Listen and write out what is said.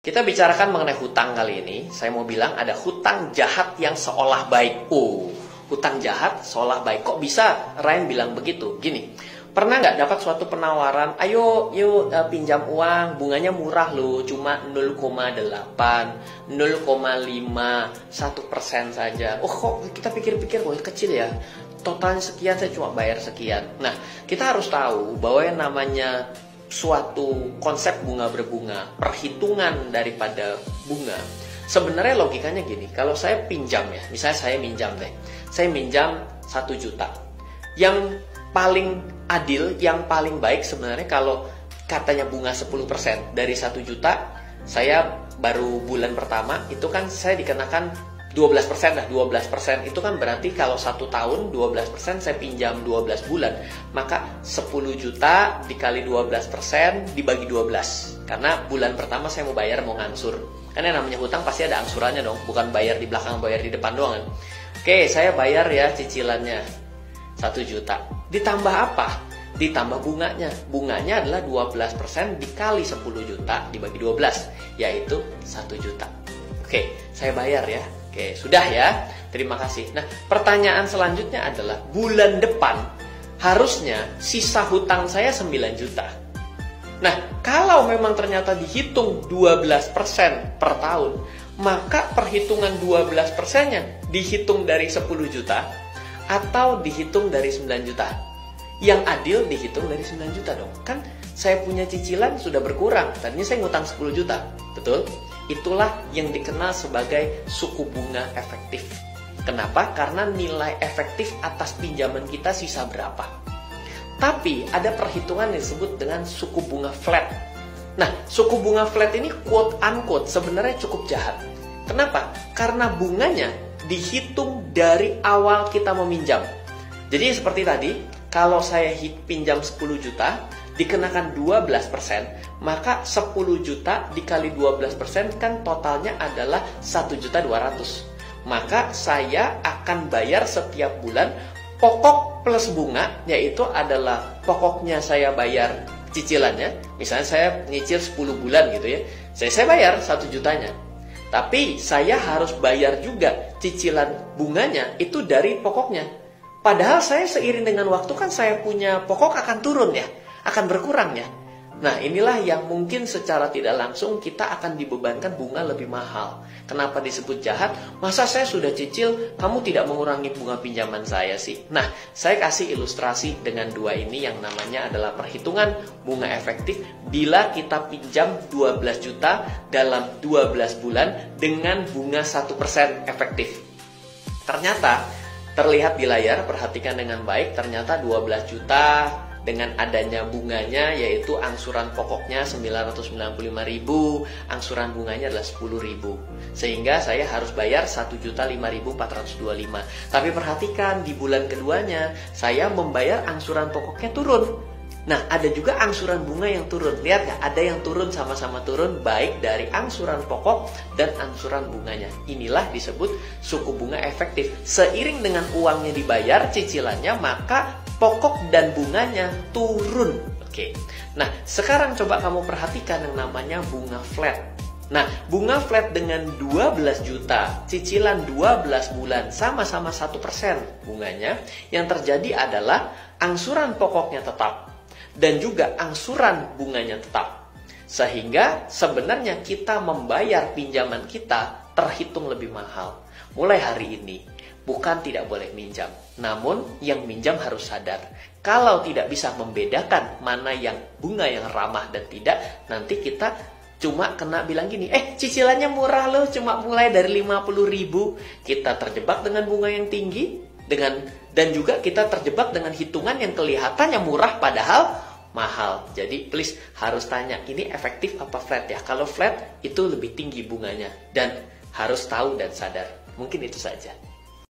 Kita bicarakan mengenai hutang kali ini. Saya mau bilang ada hutang jahat yang seolah baik. Hutang jahat seolah baik. Kok bisa Ryan bilang begitu? Gini, pernah nggak dapat suatu penawaran, ayo yuk pinjam uang, bunganya murah loh, cuma 0,8, 0,5, 1% saja. Oh kok kita pikir-pikir, wah kecil ya. Totalnya sekian, saya cuma bayar sekian. Nah, kita harus tahu bahwa yang namanya suatu konsep bunga berbunga, perhitungan daripada bunga, sebenarnya logikanya gini, kalau saya pinjam ya, misalnya saya minjam 1 juta, yang paling adil, yang paling baik sebenarnya kalau katanya bunga 10% dari 1 juta, saya baru bulan pertama, itu kan saya dikenakan 12% lah, 12% itu kan berarti kalau 1 tahun 12% saya pinjam 12 bulan, maka 10 juta dikali 12% dibagi 12, karena bulan pertama saya mau bayar, mau ngangsur, karena namanya hutang pasti ada angsurannya dong, bukan bayar di belakang, bayar di depan doang kan. Oke, saya bayar ya cicilannya 1 juta, ditambah apa? Ditambah bunganya. Bunganya adalah 12% dikali 10 juta dibagi 12, yaitu 1 juta. Oke, saya bayar ya. Oke, sudah ya. Terima kasih. Nah, pertanyaan selanjutnya adalah bulan depan harusnya sisa hutang saya 9 juta. Nah, kalau memang ternyata dihitung 12% per tahun, maka perhitungan 12%-nya dihitung dari 10 juta atau dihitung dari 9 juta. Yang adil dihitung dari 9 juta dong. Kan saya punya cicilan sudah berkurang. Tadinya saya ngutang 10 juta. Betul? Itulah yang dikenal sebagai suku bunga efektif. Kenapa? Karena nilai efektif atas pinjaman kita sisa berapa. Tapi ada perhitungan yang disebut dengan suku bunga flat. Nah, suku bunga flat ini quote unquote sebenarnya cukup jahat. Kenapa? Karena bunganya dihitung dari awal kita meminjam. Jadi seperti tadi, kalau saya pinjam 10 juta, dikenakan 12%, maka 10 juta dikali 12% kan totalnya adalah 1.200.000. Maka saya akan bayar setiap bulan pokok plus bunga, yaitu adalah pokoknya saya bayar cicilannya. Misalnya saya nyicil 10 bulan gitu ya, saya bayar 1 jutanya. Tapi saya harus bayar juga cicilan bunganya itu dari pokoknya. Padahal saya seiring dengan waktu kan saya punya pokok akan turun ya, akan berkurang ya. Nah, inilah yang mungkin secara tidak langsung kita akan dibebankan bunga lebih mahal. Kenapa disebut jahat? Masa saya sudah cicil, kamu tidak mengurangi bunga pinjaman saya sih? Nah, saya kasih ilustrasi dengan dua ini yang namanya adalah perhitungan bunga efektif bila kita pinjam 12 juta dalam 12 bulan dengan bunga 1% efektif. Ternyata, terlihat di layar, perhatikan dengan baik, ternyata 12 juta dengan adanya bunganya, yaitu angsuran pokoknya 995.000, angsuran bunganya adalah 10.000. Sehingga saya harus bayar 1.005.425. Tapi perhatikan, di bulan keduanya saya membayar angsuran pokoknya turun. Nah, ada juga angsuran bunga yang turun. Lihat ya, ada yang turun, sama-sama turun, baik dari angsuran pokok dan angsuran bunganya. Inilah disebut suku bunga efektif. Seiring dengan uangnya dibayar, cicilannya, maka pokok dan bunganya turun. Oke. Nah, sekarang coba kamu perhatikan yang namanya bunga flat. Nah, bunga flat dengan 12 juta, cicilan 12 bulan, sama-sama 1% bunganya. Yang terjadi adalah angsuran pokoknya tetap dan juga angsuran bunganya tetap. Sehingga sebenarnya kita membayar pinjaman kita terhitung lebih mahal. Mulai hari ini, bukan tidak boleh minjam. Namun yang minjam harus sadar, kalau tidak bisa membedakan mana yang bunga yang ramah dan tidak, nanti kita cuma kena bilang gini, cicilannya murah loh, cuma mulai dari 50.000. Kita terjebak dengan bunga yang tinggi, dan juga kita terjebak dengan hitungan yang kelihatannya murah padahal mahal. Jadi please harus tanya, ini efektif apa flat ya? Kalau flat itu lebih tinggi bunganya, dan harus tahu dan sadar. Mungkin itu saja.